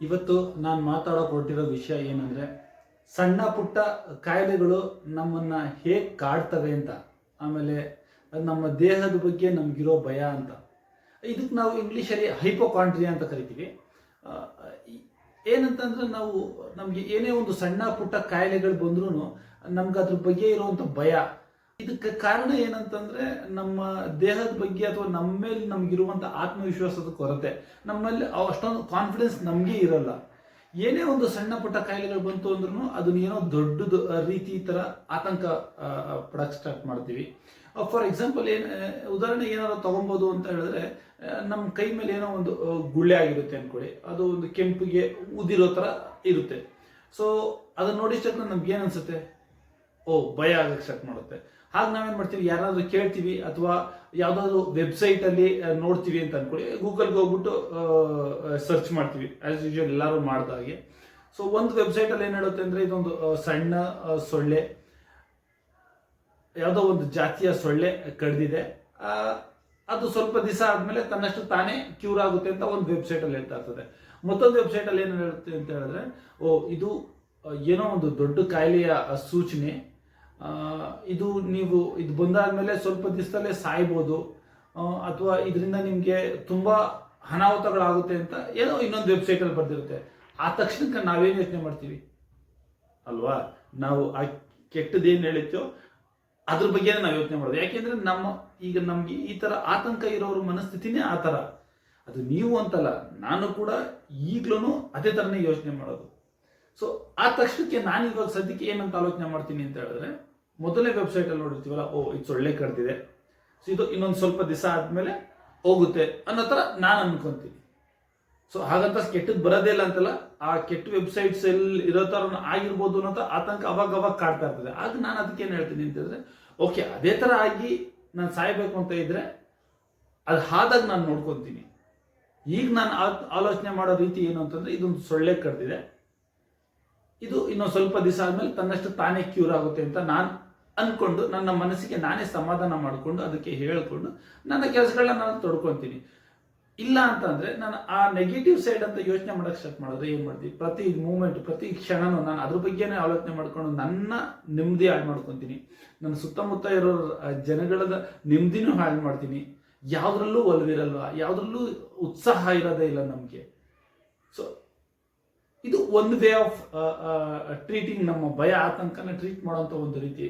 ಇವತ್ತು ನಾನು ಮಾತಾಡೋಕೆ ಹೊರಟಿರೋ ವಿಷಯ ಏನಂದರೆ, ಸಣ್ಣ ಪುಟ್ಟ ಕಾಯಿಲೆಗಳು ನಮ್ಮನ್ನು ಹೇಗೆ ಕಾಡ್ತವೆ ಅಂತ, ಆಮೇಲೆ ನಮ್ಮ ದೇಹದ ಬಗ್ಗೆ ನಮಗಿರೋ ಭಯ ಅಂತ. ಇದಕ್ಕೆ ನಾವು ಇಂಗ್ಲೀಷಲ್ಲಿ ಹೈಪೋಕಾಂಡ್ರಿಯಾ ಅಂತ ಕರಿತೀವಿ. ಆ, ಏನಂತಂದ್ರೆ ನಮಗೆ ಏನೇ ಒಂದು ಸಣ್ಣ ಪುಟ್ಟ ಕಾಯಿಲೆಗಳು ಬಂದ್ರೂ ನಮ್ಗೆ ಅದ್ರ ಬಗ್ಗೆ ಇರುವಂಥ ಭಯ. ಇದಕ್ಕೆ ಕಾರಣ ಏನಂತಂದ್ರೆ ನಮ್ಮ ದೇಹದ ಬಗ್ಗೆ ಅಥವಾ ನಮ್ಮ ಮೇಲೆ ನಮಗಿರುವಂಥ ಆತ್ಮವಿಶ್ವಾಸದ ಕೊರತೆ. ನಮ್ಮಲ್ಲಿ ಅಷ್ಟೊಂದು ಕಾನ್ಫಿಡೆನ್ಸ್ ನಮಗೆ ಇರಲ್ಲ. ಏನೇ ಒಂದು ಸಣ್ಣ ಪುಟ್ಟ ಕಾಯಿಲೆಗಳು ಬಂತು ಅಂದ್ರೂ ಅದನ್ನ ಏನೋ ದೊಡ್ಡದು ರೀತಿ ಥರ ಆತಂಕ ಪಡಕ್ಕೆ ಸ್ಟಾರ್ಟ್ ಮಾಡ್ತೀವಿ. ಫಾರ್ ಎಕ್ಸಾಂಪಲ್ ಉದಾಹರಣೆಗೆ ಏನಾದ್ರು ತಗೊಬೋದು ಅಂತ ಹೇಳಿದ್ರೆ, ನಮ್ಮ ಕೈ ಮೇಲೆ ಏನೋ ಒಂದು ಗುಳ್ಳೆ ಆಗಿರುತ್ತೆ ಅನ್ಕೊಳ್ಳಿ. ಅದು ಒಂದು ಕೆಂಪಿಗೆ ಉದಿರೋ ಥರ ಇರುತ್ತೆ. ಸೊ ಅದನ್ನ ನೋಡಿದ ತಕ್ಷಣ ನಮ್ಗೆ ಏನು ಅನ್ಸುತ್ತೆ? ಭಯ ಆಗಕ್ಕೆ ಸ್ಟಾರ್ಟ್ ಮಾಡುತ್ತೆ. ಹಾಗೆ ನಾವೇನು ಮಾಡ್ತೀವಿ, ಯಾರಾದ್ರೂ ಕೇಳ್ತೀವಿ ಅಥವಾ ಯಾವುದಾದ್ರು ವೆಬ್ಸೈಟಲ್ಲಿ ನೋಡ್ತೀವಿ ಅಂತ ಅನ್ಕೊಳ್ಳಿ. ಗೂಗಲ್ಗೆ ಹೋಗ್ಬಿಟ್ಟು ಸರ್ಚ್ ಮಾಡ್ತೀವಿ, ಆಸ್ ಯೂಶುವಲ್ ಎಲ್ಲರೂ ಮಾಡ್ದಾಗೆ. ಸೊ ಒಂದು ವೆಬ್ಸೈಟಲ್ಲಿ ಏನು ಹೇಳುತ್ತೆ ಅಂದರೆ, ಇದೊಂದು ಸಣ್ಣ ಸೊಳ್ಳೆ, ಯಾವುದೋ ಒಂದು ಜಾತಿಯ ಸೊಳ್ಳೆ ಕಡ್ದಿದೆ, ಅದು ಸ್ವಲ್ಪ ದಿವಸ ಆದಮೇಲೆ ತನ್ನಷ್ಟು ತಾನೇ ಕ್ಯೂರ್ ಆಗುತ್ತೆ ಅಂತ ಒಂದು ವೆಬ್ಸೈಟಲ್ಲಿ ಹೇಳ್ತಾ ಇರ್ತದೆ. ಮತ್ತೊಂದು ವೆಬ್ಸೈಟಲ್ಲಿ ಏನು ಹೇಳುತ್ತೆ ಅಂತ ಹೇಳಿದ್ರೆ, ಇದು ಏನೋ ಒಂದು ದೊಡ್ಡ ಕಾಯಿಲೆಯ ಸೂಚನೆ, ಇದು ಬಂದಾದ್ಮೇಲೆ ಸ್ವಲ್ಪ ದಿವಸದಲ್ಲೇ ಸಾಯ್ಬೋದು, ಅಥವಾ ಇದರಿಂದ ನಿಮಗೆ ತುಂಬ ಅನಾಹುತಗಳಾಗುತ್ತೆ ಅಂತ ಏನೋ ಇನ್ನೊಂದು ವೆಬ್ಸೈಟಲ್ಲಿ ಬರ್ದಿರುತ್ತೆ. ಆ ತಕ್ಷಣಕ್ಕೆ ನಾವೇನು ಯೋಚನೆ ಮಾಡ್ತೀವಿ ಅಲ್ವಾ? ನಾವು ಆ ಕೆಟ್ಟದೇನು ಹೇಳಿತ್ತೋ ಅದ್ರ ಬಗ್ಗೆನೇ ನಾವು ಯೋಚನೆ ಮಾಡೋದು. ಯಾಕೆಂದ್ರೆ ನಮ್ಗೆ ಈ ಥರ ಆತಂಕ ಇರೋರ ಮನಸ್ಥಿತಿನೇ ಆ ಥರ. ಅದು ನೀವು ಅಂತಲ್ಲ, ನಾನು ಕೂಡ ಈಗ್ಲೂ ಅದೇ ಥರನೇ ಯೋಚನೆ ಮಾಡೋದು. ಸೊ ಆ ತಕ್ಷಣಕ್ಕೆ ನಾನು ಇವಾಗ ಸದ್ಯಕ್ಕೆ ಏನಂತ ಆಲೋಚನೆ ಮಾಡ್ತೀನಿ ಅಂತ ಹೇಳಿದ್ರೆ, ಮೊದಲನೇ ವೆಬ್ಸೈಟಲ್ಲಿ ನೋಡಿರ್ತೀವಲ್ಲ, ಇದು ಸೊಳ್ಳೆ ಕಡ್ದಿದೆ, ಸೊ ಇದು ಇನ್ನೊಂದು ಸ್ವಲ್ಪ ದಿವಸ ಆದಮೇಲೆ ಹೋಗುತ್ತೆ ಅನ್ನೋ ಥರ ನಾನು ಅನ್ಕೊಂತೀನಿ. ಸೊ ಹಾಗಂತ ಕೆಟ್ಟದ್ದು ಬರೋದೇ ಇಲ್ಲ ಅಂತಲ್ಲ, ಆ ಕೆಟ್ಟ ವೆಬ್ಸೈಟ್ಸ್ ಎಲ್ಲಿ ಇರೋ ಥರ ಆಗಿರ್ಬೋದು ಅನ್ನೋ ಆತಂಕ ಅವಾಗ ಕಾಡ್ತಾ ಇರ್ತದೆ. ಆಗ ನಾನು ಅದಕ್ಕೆ ಏನು ಹೇಳ್ತೀನಿ ಅಂತಂದರೆ, ಓಕೆ ಅದೇ ಥರ ಆಗಿ ನಾನು ಸಾಯಬೇಕು ಅಂತ ಇದ್ರೆ ಅದು ಆದಾಗ ನಾನು ನೋಡ್ಕೊತೀನಿ. ಈಗ ನಾನು ಆಲೋಚನೆ ಮಾಡೋ ರೀತಿ ಏನು ಅಂತಂದರೆ, ಇದೊಂದು ಸೊಳ್ಳೆ ಕಡ್ದಿದೆ, ಇದು ಇನ್ನೊಂದು ಸ್ವಲ್ಪ ದಿವಸ ಆದಮೇಲೆ ತನ್ನಷ್ಟು ತಾನೇ ಕ್ಯೂರ್ ಆಗುತ್ತೆ ಅಂತ ನಾನು ಅಂದ್ಕೊಂಡು ನನ್ನ ಮನಸ್ಸಿಗೆ ನಾನೇ ಸಮಾಧಾನ ಮಾಡಿಕೊಂಡು ಅದಕ್ಕೆ ಹೇಳಿಕೊಂಡು ನನ್ನ ಕೆಲಸಗಳನ್ನ ನಾನು ತೊಡ್ಕೊತೀನಿ. ಇಲ್ಲ ಅಂತಂದರೆ ನಾನು ಆ ನೆಗೆಟಿವ್ ಸೈಡ್ ಅಂತ ಯೋಚನೆ ಮಾಡೋಕ್ಕೆ ಸ್ಟಾರ್ಟ್ ಮಾಡಿದ್ರೆ ಏನು ಮಾಡ್ತೀವಿ? ಪ್ರತಿ ಮೂಮೆಂಟ್, ಪ್ರತಿ ಕ್ಷಣನೂ ನಾನು ಅದ್ರ ಬಗ್ಗೆನೇ ಆಲೋಚನೆ ಮಾಡ್ಕೊಂಡು ನನ್ನ ನೆಮ್ಮದಿ ಹಾಳು ಮಾಡ್ಕೊತೀನಿ, ನನ್ನ ಸುತ್ತಮುತ್ತ ಇರೋ ಜನಗಳ ನೆಮ್ಮದಿನೂ ಹಾಳು ಮಾಡ್ತೀನಿ. ಯಾವುದ್ರಲ್ಲೂ ಒಲವಿರಲ್ವ, ಯಾವುದ್ರಲ್ಲೂ ಉತ್ಸಾಹ ಇರೋದೇ ಇಲ್ಲ ನಮಗೆ. ಸೊ ಇದು ಒಂದು ವೇ ಆಫ್ ಟ್ರೀಟಿಂಗ್, ನಮ್ಮ ಭಯ ಆತಂಕನ ಟ್ರೀಟ್ ಮಾಡೋಂಥ ಒಂದು ರೀತಿ.